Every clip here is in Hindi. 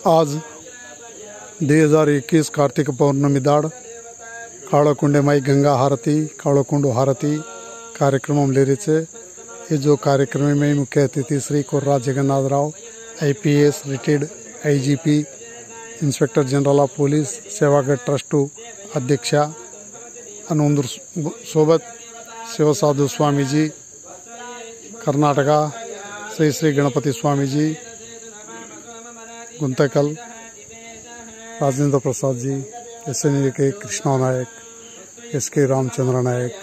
आज 2021 कार्तिक पौर्णमी दाड़ काळोकुंडे माई गंगा हारती काळोकुंडू हारती कार्यक्रम लेरीचे ये जो कार्यक्रम में मुख्य अतिथि Shri Korra Jagannath Rao IPS retired IGP inspector general of police Sevagadh trust अध्यक्षा अनुंदर सोबत Shivasadhu Swamiji Karnataka Shri Shri Ganapati Swamiji Guntakal Rajendra Prasad ji SNK Krishna Nayak SK Ramachandra Nayak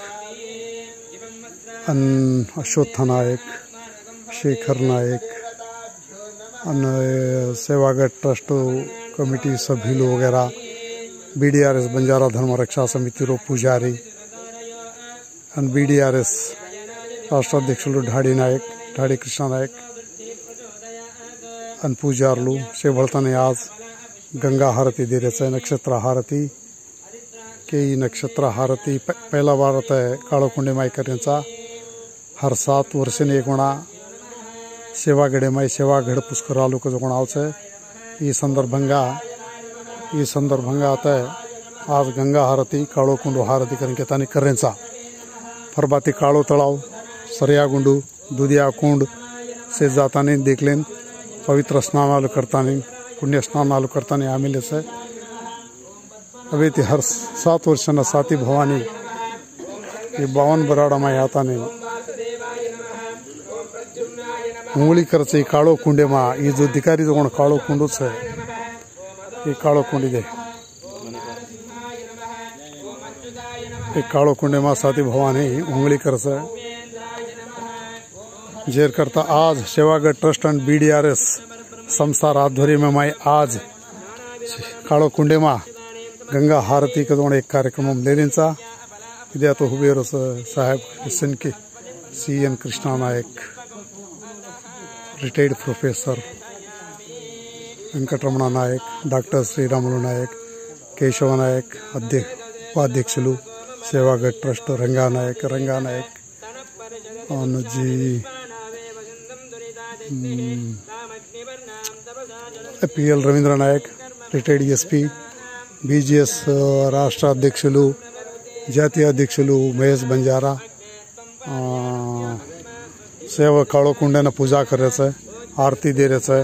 Ashwath Nayak Shekhar Nayak Sevagadh trust committee सभी लोग वगैरह BDRS बंजारा धर्म रक्षा समिति रो पुजारी BDRS राष्ट्राध्यक्ष ढाडी नायक ढाडी कृष्णा नायक पूजारलू शेवळताने आज गंगा हारती दे रहे नक्षत्र हारती के नक्षत्र हारती पहला बार होता है काळोकुंडे माई करण्याचा हर 7 वर्षांनी एक होना सेवागढ़े माई सेवागढ़ पुष्करालू को जो आवचे ये संदर्भंगा आता है आज गंगा हारती काळोकुंडू हारती करके तानी करेंचा फरबाती काळो तलाव सरियागुंडू दुधिया कुंड से जातानी देखलेन पवित्र स्नानालु करतानी पुण्य स्नानालु करतानी आमिले से अभी ती हर 7 वर्षांना साती भवानी ये 52 बराडा माई आतानी उंगली करचे काळो कुंडे मा ये जो अधिकारी जो काळो कुंडूच है ये काळो कुंडी दे ये काळो कुंडे मा साती भवानी उंगली करचे जेर करता आज सेवागढ़ ट्रस्ट एंड BDRS संस्था आध्वर्य में माई आज काळोकुंडे मा गंगा हारती का एक कार्यक्रम लेनेचा इधे तो हुबेर साहेब SNK CN कृष्णा नायक रिटायर्ड प्रोफेसर वेंकटरमण नायक डॉक्टर श्रीरामुलु नायक केशव नायक उपाध्यक्षुलु सेवागढ़ ट्रस्ट रंगा नायक जी PL रवींद्र नायक रिटायर्ड SP BGS राष्ट्र अध्यक्षुलु जातीय अध्यक्षुलु महेश बंजारा सेवा काळोकुंडेना पूजा करायचं आरती दे रहे